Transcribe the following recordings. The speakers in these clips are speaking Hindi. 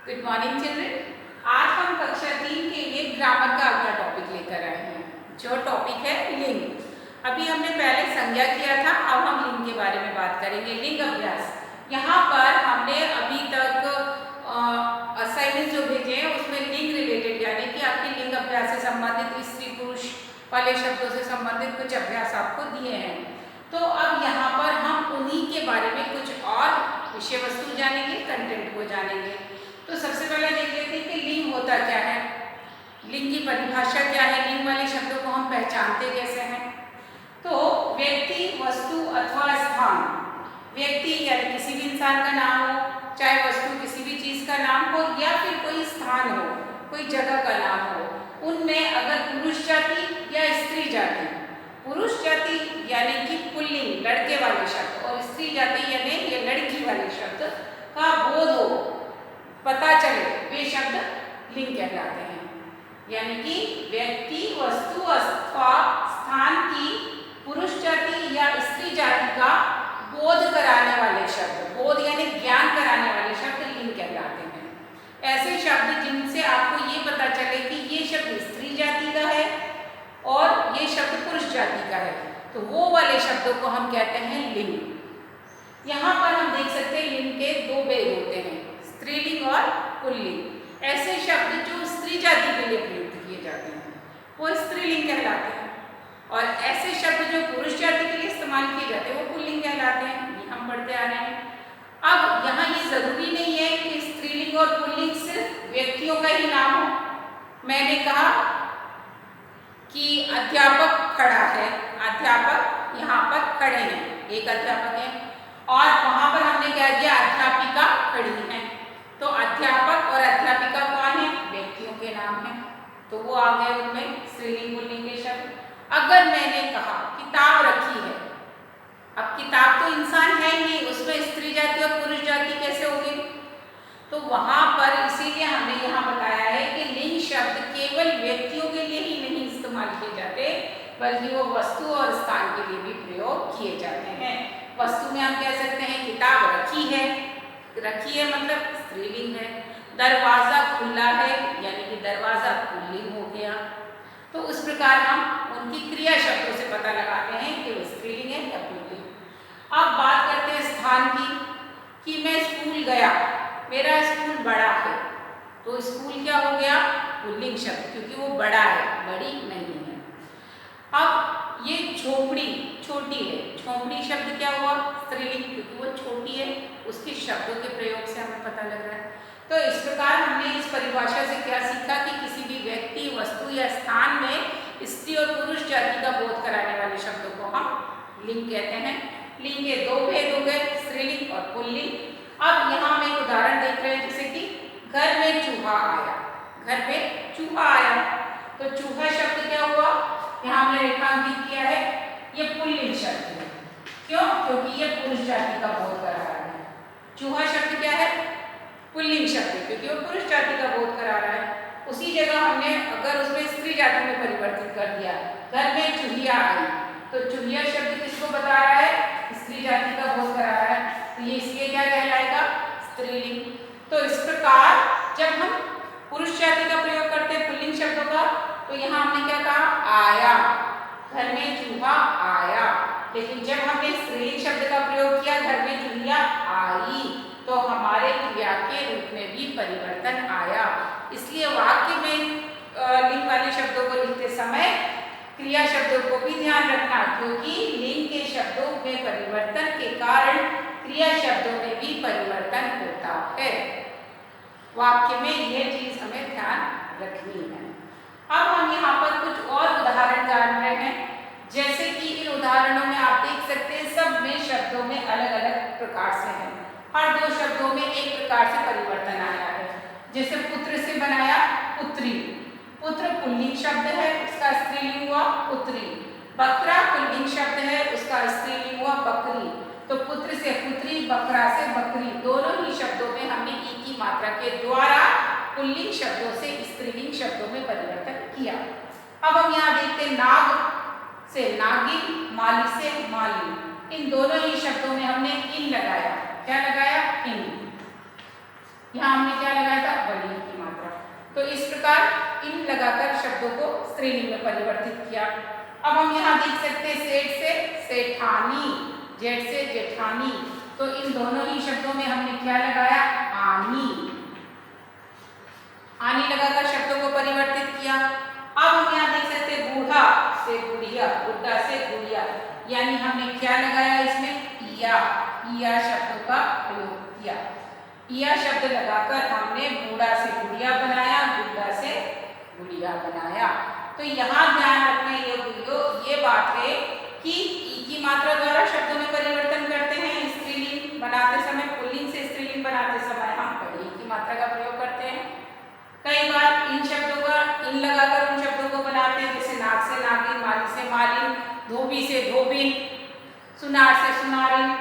Good morning children. आज हम कक्षा 3 के लिए ग्रामर का अगला टॉपिक लेकर आए हैं, जो टॉपिक है लिंग। अभी हमने पहले संज्ञा किया था, अब हम लिंग के बारे में बात करेंगे। लिंग अभ्यास। यहाँ पर हमने अभी तक असाइनमेंट जो भेजे हैं उसमें लिंग रिलेटेड यानी कि आपकी लिंग अभ्यास से संबंधित स्त्री पुरुष वाले शब्दों से संबंधित कुछ अभ्यास आपको दिए हैं। तो अब यहाँ पर हम उन्हीं के बारे में कुछ और विषय वस्तु जानेंगे, कंटेंट को जानेंगे। तो सबसे पहले देख लेते हैं कि लिंग होता क्या है, लिंग की परिभाषा क्या है, लिंग वाले शब्दों को हम पहचानते कैसे हैं। तो व्यक्ति, वस्तु अथवा स्थान। व्यक्ति यानी किसी भी इंसान का नाम हो, चाहे वस्तु किसी भी चीज का नाम हो, या फिर कोई स्थान हो, कोई जगह का नाम हो। उनमें अगर पुरुष जाति या स्त्री जाति, पुरुष जाति यानी कि पुल्लिंग लड़के वाले शब्द, और स्त्री जाति यानी ये लड़की वाले शब्द का बोध हो, पता चले, वे शब्द लिंग कहलाते हैं। यानी कि व्यक्ति, वस्तु अथवा स्थान की पुरुष जाति या स्त्री जाति का बोध कराने वाले शब्द, बोध यानी ज्ञान कराने वाले शब्द लिंग कहलाते हैं। ऐसे शब्द जिनसे आपको ये पता चले कि ये शब्द स्त्री जाति का है और ये शब्द पुरुष जाति का है, तो वो वाले शब्दों को हम कहते हैं लिंग। यहाँ पर हम देख सकते हैं लिंग के दो भेद होते हैं, स्त्रीलिंग और पुल्लिंग। ऐसे शब्द जो स्त्री जाति के लिए प्रयुक्त किए जाते हैं वो स्त्रीलिंग कहलाते हैं, और ऐसे शब्द जो पुरुष जाति के लिए इस्तेमाल किए जाते हैं वो पुल्लिंग कहलाते हैं। ये हम पढ़ते आ रहे हैं। अब यहाँ ये जरूरी नहीं है कि स्त्रीलिंग और पुल्लिंग सिर्फ व्यक्तियों का ही नाम हो। मैंने कहा कि अध्यापक खड़ा है, अध्यापक यहाँ पर खड़े हैं, एक अध्यापक है, और वहां पर हमने क्या किया, अध्यापिका खड़ी है। तो अध्यापक और अध्यापिका कौन है, व्यक्तियों के नाम है, तो वो आ गए उनमें स्त्रीलिंग पुल्लिंग के शब्द। अगर मैंने कहा किताब रखी है, अब किताब तो इंसान है ही नहीं, उसमें स्त्री जाति और पुरुष जाति कैसे होगी। तो वहां पर इसीलिए हमने यहाँ बताया है कि लिंग शब्द केवल व्यक्तियों के लिए ही नहीं इस्तेमाल किए जाते, बल्कि वो वस्तु और स्थान के लिए भी प्रयोग किए जाते हैं। वस्तु में हम कह सकते हैं किताब रखी है, रखी है मतलब स्त्रीलिंग है। दरवाजा खुला है यानी कि दरवाजा पुल्लिंग हो गया। तो उस प्रकार हम उनकी क्रिया शब्दों से पता लगाते हैं कि वो स्त्रीलिंग है या पुल्लिंग। अब बात करते हैं स्थान की, कि मैं स्कूल गया, मेरा स्कूल बड़ा है, तो स्कूल क्या हो गया, पुल्लिंग शब्द, क्योंकि वो बड़ा है, बड़ी नहीं है। अब ये झोपड़ी छोटी है, झोपड़ी शब्द क्या हुआ, स्त्रीलिंग, क्योंकि वो छोटी है, उसके शब्दों के प्रयोग से हमें पता लग रहा है। तो इस प्रकार हमने इस परिभाषा से क्या सीखा कि किसी भी व्यक्ति, वस्तु या स्थान में स्त्री और पुरुष जाति का बोध कराने वाले शब्दों को हम लिंग कहते हैं। लिंग के दो भेद हो गए, स्त्रीलिंग और पुल्लिंग। अब यहाँ हम एक उदाहरण देख रहे हैं, जैसे कि घर में चूहा आया, घर में चूहा आया, तो चूहा शब्द क्या हुआ, यहाँ हमने रेखांकित किया है, ये पुल्लिंग शब्द है। क्यों, क्योंकि ये पुरुष जाति का बोध करा रहा है। चूहा शब्द क्या है, पुल्लिंग शब्द, क्योंकि वो पुरुष जाति का बोध करा रहा है। उसी जगह हमने अगर उसमें स्त्री जाति में परिवर्तित कर दिया, घर में चूहिया आई, तो चूहिया शब्द किसको बता रहा है, स्त्री जाति का बोध करा रहा है, तो ये इसलिए क्या कहलाएगा, स्त्रीलिंग। तो इस प्रकार जब हम पुरुष जाति का प्रयोग करते हैं पुल्लिंग शब्दों का, तो यहाँ हमने क्या कहा, आया, घर में चूहा आया। लेकिन जब हमने स्त्रीलिंग शब्द का प्रयोग किया, घर में चूहिया आई, तो हमारे क्रिया के रूप में भी परिवर्तन आया। इसलिए वाक्य में लिंग वाले शब्दों को लिखते समय क्रिया शब्दों को भी ध्यान रखना, क्योंकि लिंग के शब्दों में परिवर्तन के कारण क्रिया शब्दों में भी परिवर्तन होता है। वाक्य में यह चीज हमें ध्यान रखनी है। अब हम यहाँ पर कुछ और उदाहरण जान रहे हैं, जैसे कि इन उदाहरणों में आप देख सकते हैं सब में शब्दों में अलग अलग प्रकार से है, हर दो शब्दों में एक प्रकार से परिवर्तन आया है। जैसे पुत्र से बनाया पुत्री, पुत्र पुल्लिंग शब्द है, उसका स्त्रीलिंग हुआ पुत्री। बकरा पुल्लिंग शब्द है, उसका स्त्रीलिंग हुआ बकरी। तो पुत्र से पुत्री, बकरा से बकरी, दोनों ही शब्दों में हमने ई की मात्रा के द्वारा पुल्लिंग शब्दों से स्त्रीलिंग शब्दों में परिवर्तन किया। अब हम यहाँ देखते हैं नाग से नागिन, माली से माली, इन दोनों ही शब्दों में हमने इन लगाया, क्या लगाया, इन। यहाँ हमने क्या लगाया था, लगाकर शब्दों को स्त्रीलिंग में परिवर्तित किया। अब हम यहाँ देख सकते हैं सेठ से सेठानी, जेठ से जेठानी, तो इन दोनों ही शब्दों में हमने क्या लगाया, आनी। आनी लगाकर शब्दों को परिवर्तित किया। अब हम यहाँ देख सकते हैं बूढ़ा से बुढ़िया, बुढ़ा से बुढ़िया, यानी हमने क्या लगाया इसमें, इया शब्द का प्रयोग किया। इया शब्द लगाकर हमने बूढ़ा से बुढ़िया बनाया, बुढ़ा से बुढ़िया बनाया। तो यहाँ ध्यान रखने योग्य ये बात है कि ई की मात्रा द्वारा शब्दों में परिवर्तन करते हैं। स्त्रीलिंग बनाते समय, पुल्लिंग से स्त्रीलिंग बनाते समय हम ई की मात्रा का प्रयोग करते हैं। कई बार इन शब्दों का इन लगाकर उन शब्दों को बनाते हैं, जैसे नाक से नागिन, माली से मालिन, धोबी से धोबिन, सुनार से सुनारिन।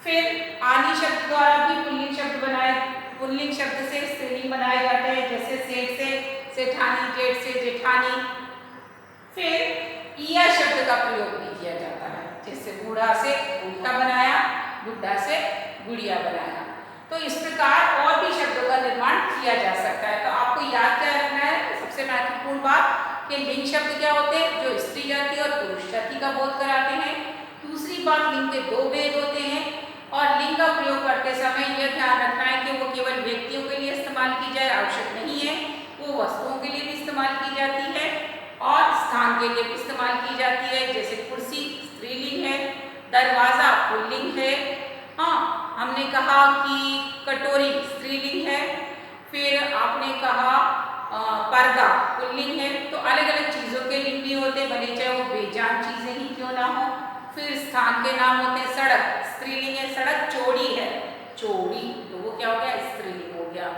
फिर आनी शब्द द्वारा भी पुल्लिंग शब्द बनाए, पुल्लिंग शब्द से स्त्रीलिंग बनाए जाते हैं, जैसे सेठ से सेठानी, जेठ से जेठानी। फिर इया शब्द का प्रयोग भी किया जाता है, जैसे बूढ़ा से बूढ़ा बनाया, बुढ़ा से गुड़िया बनाया। तो इस प्रकार और भी शब्दों का निर्माण किया जा सकता है। तो आपको याद क्या रखना है, सबसे महत्वपूर्ण बात कि लिंग शब्द क्या होते हैं, जो स्त्री जाति और पुरुष जाति का बोध कराते हैं। दूसरी बात, लिंग के दो भेद होते हैं और लिंग का प्रयोग करते समय यह ध्यान रखना है कि वो केवल व्यक्तियों के लिए इस्तेमाल की जाए, आवश्यक नहीं है, वो वस्तुओं के लिए भी इस्तेमाल की जाती है और स्थान के लिए भी इस्तेमाल की जाती है। जैसे कुर्सी स्त्रीलिंग है, दरवाजा पुल्लिंग है, हाँ हमने कहा कि कटोरी स्त्रीलिंग है, फिर आपने कहा पर्दा पुल्लिंग है। तो अलग अलग चीज़ों के लिंग भी होते हैं, भले चाहे वो बेजान चीज़ें ही क्यों ना हो। फिर स्थान के नाम होते हैं, सड़क स्त्रीलिंग है, सड़क चौड़ी है, चौड़ी, तो वो क्या हो गया, स्त्रीलिंग हो गया।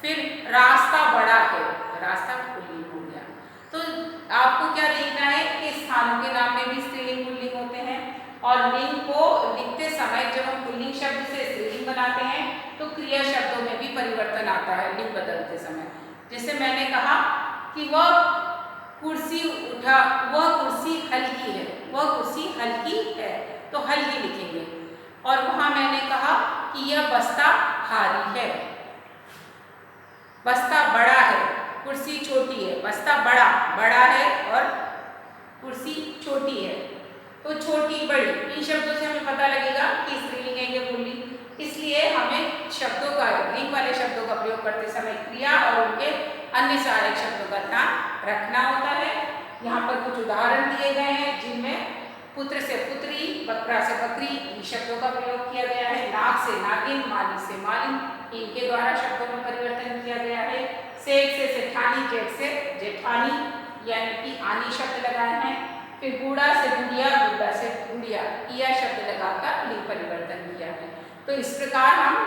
फिर रास्ता बड़ा है, रास्ता पुल्लिंग हो गया। तो आपको क्या देखना है कि स्थानों के नाम में भी स्त्रीलिंग पुल्लिंग होते हैं और लिंग को लिखते समय जब हम पुल्लिंग शब्द से स्त्रीलिंग बनाते हैं तो क्रिया शब्दों में भी परिवर्तन आता है लिंग बदलते समय। जैसे मैंने कहा कि वह कुर्सी उठा, वह कुर्सी हल्की है, वह कुर्सी हल्की है, तो हल्की लिखेंगे। और वहां मैंने कहा कि यह बस्ता भारी है, बस्ता बड़ा है, कुर्सी छोटी है, बस्ता बड़ा बड़ा है और कुर्सी छोटी है। तो छोटी बड़ी इन शब्दों से हमें पता लगेगा कि स्त्रीलिंग है या पुल्लिंग। इसलिए हमें शब्दों का, लिंग वाले शब्दों का प्रयोग करते समय क्रिया और उनके अन्य सहायक शब्दों का ध्यान रखना होता है। यहाँ पर कुछ उदाहरण दिए गए हैं जिनमें पुत्र से पुत्री, बकरा से बकरी इन शब्दों का प्रयोग किया गया है। नाग से नागिन, माली से मालिन इनके द्वारा शब्दों में परिवर्तन किया गया है। सेठ से सेठानी, जेठ से जेठानी यानी कि आनी शब्द लगाए हैं। फिर बूढ़ा से बुढ़िया, बुढ़ा से बुढ़िया इया शब्द लगाकर लिंग परिवर्तन किया है। तो इस प्रकार हम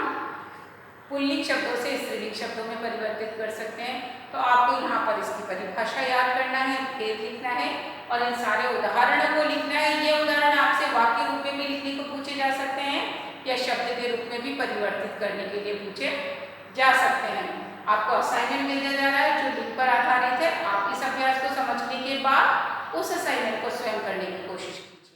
पुल्लिंग शब्दों से स्त्रीलिंग शब्दों में परिवर्तित कर सकते हैं। तो आपको यहाँ पर इसकी परिभाषा याद करना है, भेद लिखना है और इन सारे उदाहरणों को लिखना है। ये उदाहरण आपसे वाक्य रूप में भी लिखने को पूछे जा सकते हैं या शब्द के रूप में भी परिवर्तित करने के लिए पूछे जा सकते हैं। आपको असाइनमेंट मिल जा रहा है जो लिंग पर आधारित है। आप इस अभ्यास को समझने के बाद उस असाइनमेंट को स्वयं करने की कोशिश